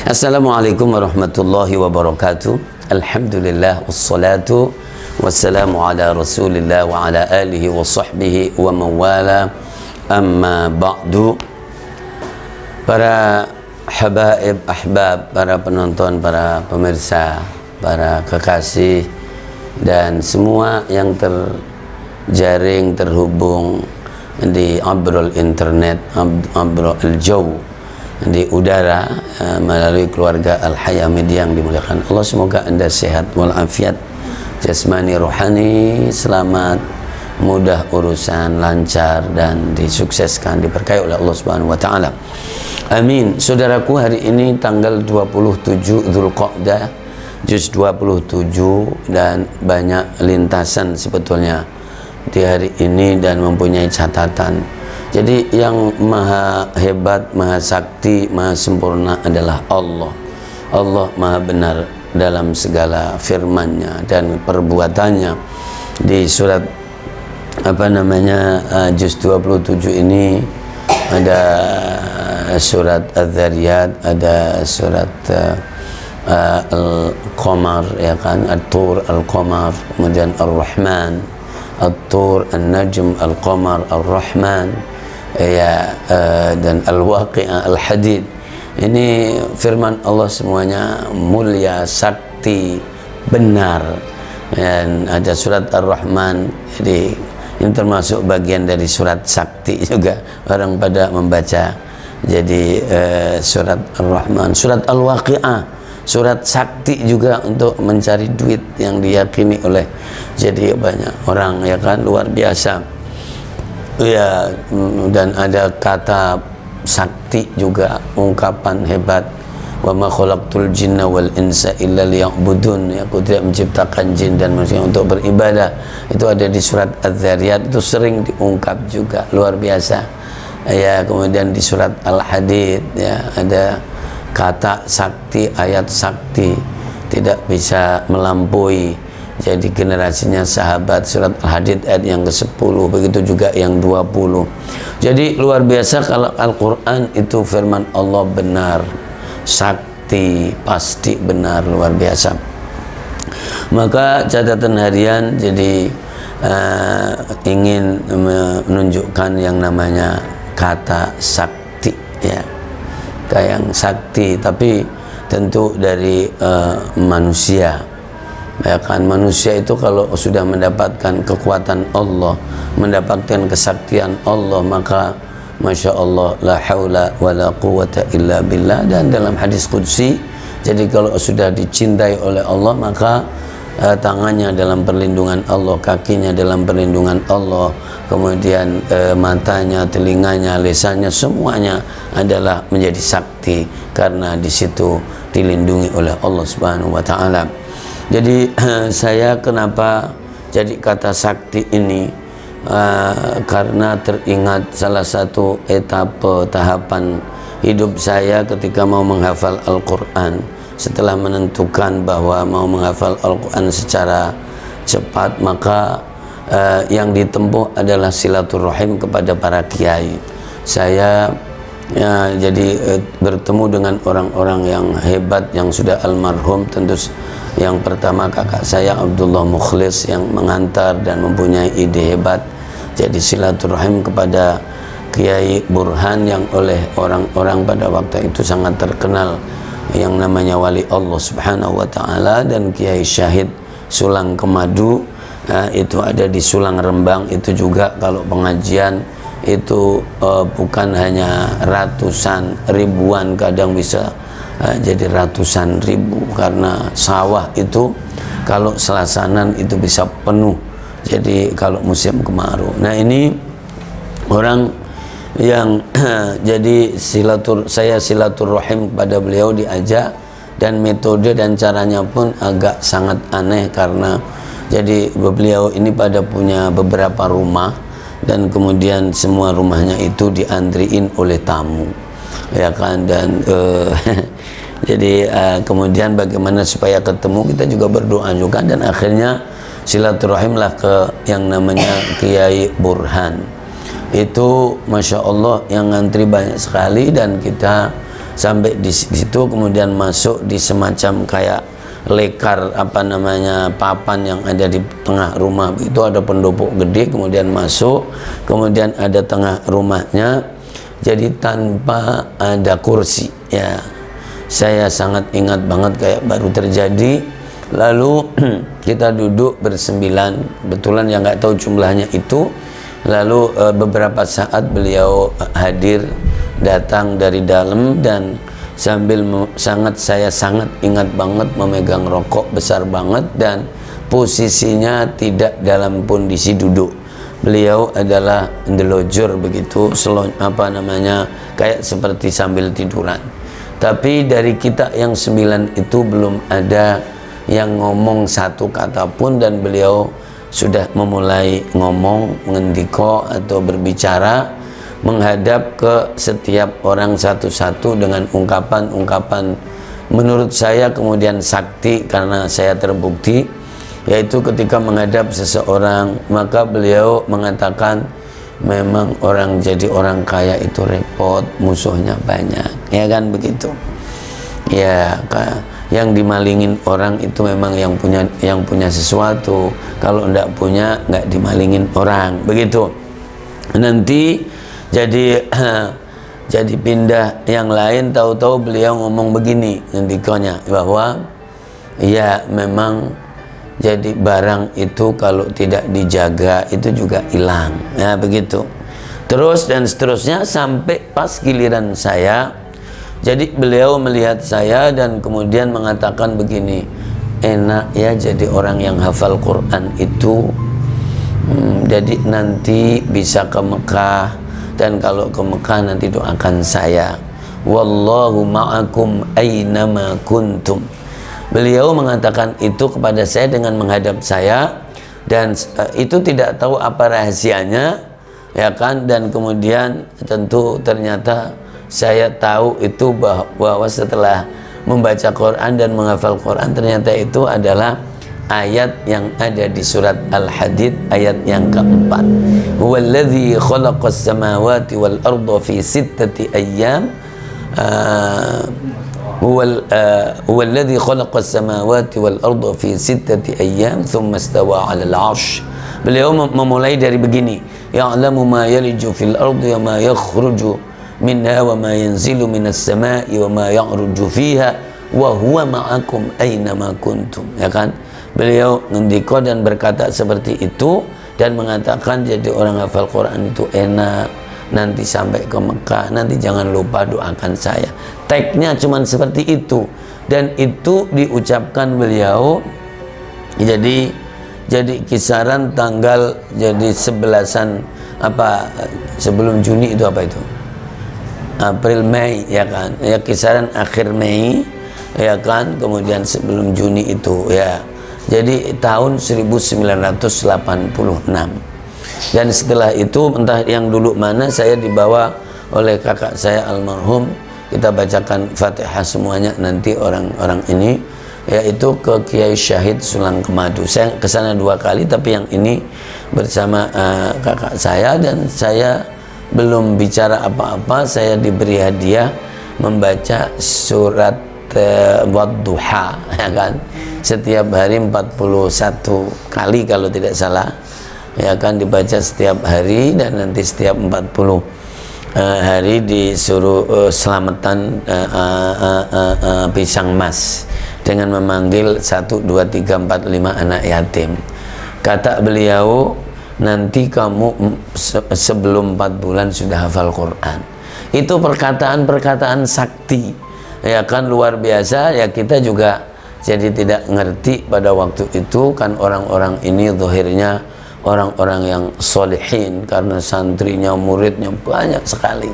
Assalamualaikum warahmatullahi wabarakatuh. Alhamdulillah wassalatu wassalamu ala Rasulillah wa ala alihi wa sahbihi wa mawala. Amma ba'du. Para habaib, ahbab, para penonton, para pemirsa, para kekasih dan semua yang terjaring, terhubung di abrol internet, abrol al-jaw, di udara, melalui keluarga Al-Haya Media yang dimuliakan Allah. Semoga anda sehat walafiat jasmani rohani, selamat, mudah urusan, lancar dan disukseskan, diberkahi oleh Allah Subhanahu wa taala. Amin. Saudaraku, hari ini tanggal 27 Dzulqa'dah, juz 27, dan banyak lintasan sebetulnya di hari ini dan mempunyai catatan. Jadi yang maha hebat, maha sakti, maha sempurna adalah Allah. Allah maha benar dalam segala firman-Nya dan perbuatannya. Di surat juz 27 ini ada surat Az-Zariyat, ada surat Al-Qamar, ya kan, At-Tur, Al-Qamar, kemudian Ar-Rahman, At-Tur, An-Najm, Al-Qamar, Ar-Rahman, ya, dan Al-Waqi'ah, Al-Hadid. Ini firman Allah semuanya mulia, sakti, benar. Dan ada surat Ar-Rahman, jadi ini termasuk bagian dari surat sakti juga, orang pada membaca. Jadi surat Ar-Rahman, surat Al-Waqi'ah, surat sakti juga untuk mencari duit yang diyakini oleh jadi banyak orang, ya kan, luar biasa. Ya, dan ada kata sakti juga, ungkapan hebat, wa ma khalaqtul jinna wal insa illa liya'budun, ya, aku tidak menciptakan jin dan manusia untuk beribadah. Itu ada di surat Az-Zariyat, itu sering diungkap juga, luar biasa. Ya, kemudian di surat Al-Hadid, ya, ada kata sakti, ayat sakti, tidak bisa melampaui. Jadi generasinya sahabat, surat Al-Hadid ayat yang ke-10, begitu juga yang 20. Jadi luar biasa kalau Al-Quran itu firman Allah benar, sakti, pasti benar, luar biasa. Maka catatan harian jadi ingin menunjukkan yang namanya kata sakti, ya, kayak yang sakti, tapi tentu dari manusia. Ya kan, manusia itu kalau sudah mendapatkan kekuatan Allah, mendapatkan kesaktian Allah, maka Masya Allah, la haula wa la quwata illa billah. Dan dalam hadis qudsi, jadi kalau sudah dicintai oleh Allah, maka tangannya dalam perlindungan Allah, kakinya dalam perlindungan Allah, kemudian matanya, telinganya, lisannya, semuanya adalah menjadi sakti, karena di situ dilindungi oleh Allah Subhanahu wa taala. Jadi saya kenapa jadi kata sakti ini, karena teringat salah satu etape tahapan hidup saya ketika mau menghafal Al-Quran. Setelah menentukan bahwa mau menghafal Al-Quran secara cepat, maka yang ditempuh adalah silaturahim kepada para kiai. Saya jadi bertemu dengan orang-orang yang hebat yang sudah almarhum. Tentu yang pertama kakak saya Abdullah Mukhlis yang mengantar dan mempunyai ide hebat. Jadi silaturahim kepada Kiai Burhan yang oleh orang-orang pada waktu itu sangat terkenal, yang namanya wali Allah Subhanahu wa taala, dan Kiai Syahid Sulang Kemadu, itu ada di Sulang Rembang. Itu juga kalau pengajian itu bukan hanya ratusan, ribuan, kadang bisa jadi ratusan ribu, karena sawah itu kalau selasanan itu bisa penuh, jadi kalau musim kemarau. Nah, ini orang yang jadi saya silaturahim kepada beliau diajak, dan metode dan caranya pun agak sangat aneh, karena jadi beliau ini pada punya beberapa rumah, dan kemudian semua rumahnya itu diantriin oleh tamu, ya kan, dan jadi kemudian bagaimana supaya ketemu, kita juga berdoa juga, dan akhirnya silaturahimlah ke yang namanya Kiai Burhan. Itu Masya Allah yang ngantri banyak sekali, dan kita sampai di situ, kemudian masuk di semacam kayak lekar apa namanya papan yang ada di tengah rumah. Itu ada pendopo gede, kemudian masuk, kemudian ada tengah rumahnya, jadi tanpa ada kursi ya. Saya sangat ingat banget kayak baru terjadi. Lalu kita duduk bersembilan, betulan yang nggak tahu jumlahnya itu. Lalu beberapa saat beliau hadir, datang dari dalam, dan sambil saya sangat ingat banget memegang rokok besar banget, dan posisinya tidak dalam kondisi duduk. Beliau adalah ndelojor begitu, kayak seperti sambil tiduran. Tapi dari kita yang 9 itu belum ada yang ngomong satu kata pun, dan beliau sudah memulai ngomong, ngendiko atau berbicara, menghadap ke setiap orang satu-satu dengan ungkapan-ungkapan menurut saya kemudian sakti, karena saya terbukti, yaitu ketika menghadap seseorang maka beliau mengatakan, memang orang jadi orang kaya itu repot, musuhnya banyak, ya kan begitu ya. Yang dimalingin orang itu memang yang punya sesuatu, kalau enggak punya enggak dimalingin orang, begitu. Nanti jadi pindah yang lain, tahu-tahu beliau ngomong begini ngendikonya, bahwa ya memang jadi barang itu kalau tidak dijaga itu juga hilang, ya begitu. Terus dan seterusnya sampai pas giliran saya. Jadi beliau melihat saya dan kemudian mengatakan begini, enak ya jadi orang yang hafal Quran itu, jadi nanti bisa ke Mekah, dan kalau ke Mekah nanti doakan saya, wallahu ma'akum aynama kuntum. Beliau mengatakan itu kepada saya dengan menghadap saya, dan itu tidak tahu apa rahasianya, ya kan. Dan kemudian tentu ternyata saya tahu itu bahwa setelah membaca Quran dan menghafal Quran, ternyata itu adalah ayat yang ada di surat Al-Hadid ayat yang keempat. Huwallazi khalaqas samawati wal arda fi sittati ayyam. Huwallazi khalaqas samawati wal arda fi sittati ayyam thumma istawa 'alal 'arsy. Beliau memulai dari begini, ya'lamu ma yaliju fil ardi wa ma yakhruju minha wa ma yanzilu minas sama'i wa ma ya'ruju fiha wa huwa ma'akum aina ma kuntum, ya kan. Beliau ngendiko dan berkata seperti itu, dan mengatakan jadi orang hafal Quran itu enak, nanti sampai ke Mekah nanti jangan lupa doakan saya. Tagnya cuman seperti itu, dan itu diucapkan beliau jadi kisaran tanggal jadi 11-an apa sebelum Juni itu, apa itu, April Mei, ya kan, ya kisaran akhir Mei, ya kan, kemudian sebelum Juni itu ya. Jadi tahun 1986. Dan setelah itu entah yang dulu mana, saya dibawa oleh kakak saya almarhum, kita bacakan Fatihah semuanya nanti orang-orang ini, yaitu ke Kiai Syahid Sulang Kemadu. Saya kesana 2 kali, tapi yang ini bersama kakak saya, dan saya belum bicara apa-apa, saya diberi hadiah membaca surat Wadduha, ya kan, setiap hari 41 kali kalau tidak salah, ya kan, dibaca setiap hari, dan nanti setiap 40 hari disuruh selamatan pisang mas dengan memanggil 1, 2, 3, 4, 5 anak yatim. Kata beliau, nanti kamu sebelum 4 bulan sudah hafal Quran. Itu perkataan-perkataan sakti, ya kan, luar biasa. Ya kita juga jadi tidak ngerti pada waktu itu kan, orang-orang ini zahirnya orang-orang yang solehin, karena santrinya, muridnya banyak sekali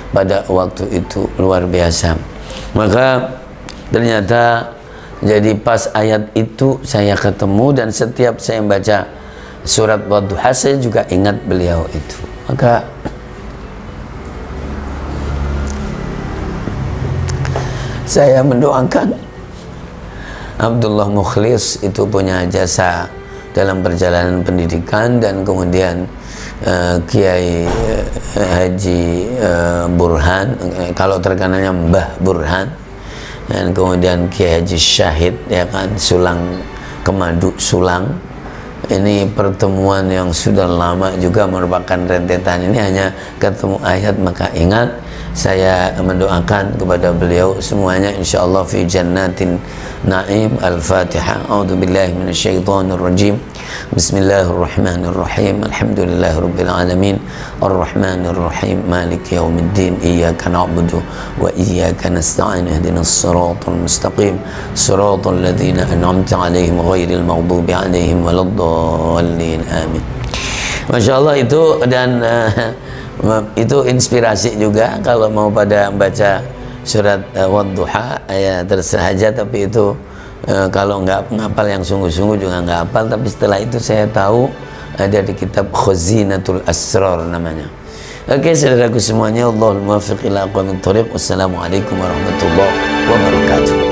pada waktu itu, luar biasa. Maka ternyata jadi pas ayat itu saya ketemu, dan setiap saya membaca surat Wadduha saya juga ingat beliau itu. Maka saya mendoakan Abdullah Mukhlis itu punya jasa dalam perjalanan pendidikan, dan kemudian Kiai Haji Burhan, kalau terkenalnya Mbah Burhan, dan kemudian Kiai Haji Syahid, ya kan, Sulang Kemadu Sulang. Ini pertemuan yang sudah lama juga merupakan rentetan. Ini hanya ketemu ayat, maka ingat, saya mendoakan kepada beliau semuanya insyaallah fi jannatin na'im. Al-Fatihah. A'udzubillahi minasyaitonir rajim. Bismillahirrahmanirrahim. Alhamdulillahirabbil alamin. Arrahmanir rahim. Maliki yaumiddin. Iyyaka na'budu wa iyyaka nasta'in. Ihdinas siratal mustaqim. Siratal ladzina an'amta 'alaihim ghairil maghdubi 'alaihim waladdallin. Amin. Masyaallah itu, dan itu inspirasi juga kalau mau pada membaca surat Wadduha, ya terserah aja, tapi itu kalau nggak ngapal yang sungguh-sungguh juga nggak hafal. Tapi setelah itu saya tahu ada di kitab Khazinatul Asrar namanya. Oke, saudaraku semuanya, Allahul muwaffiq ila aqwamit thoriq. Wassalamualaikum warahmatullahi wabarakatuh.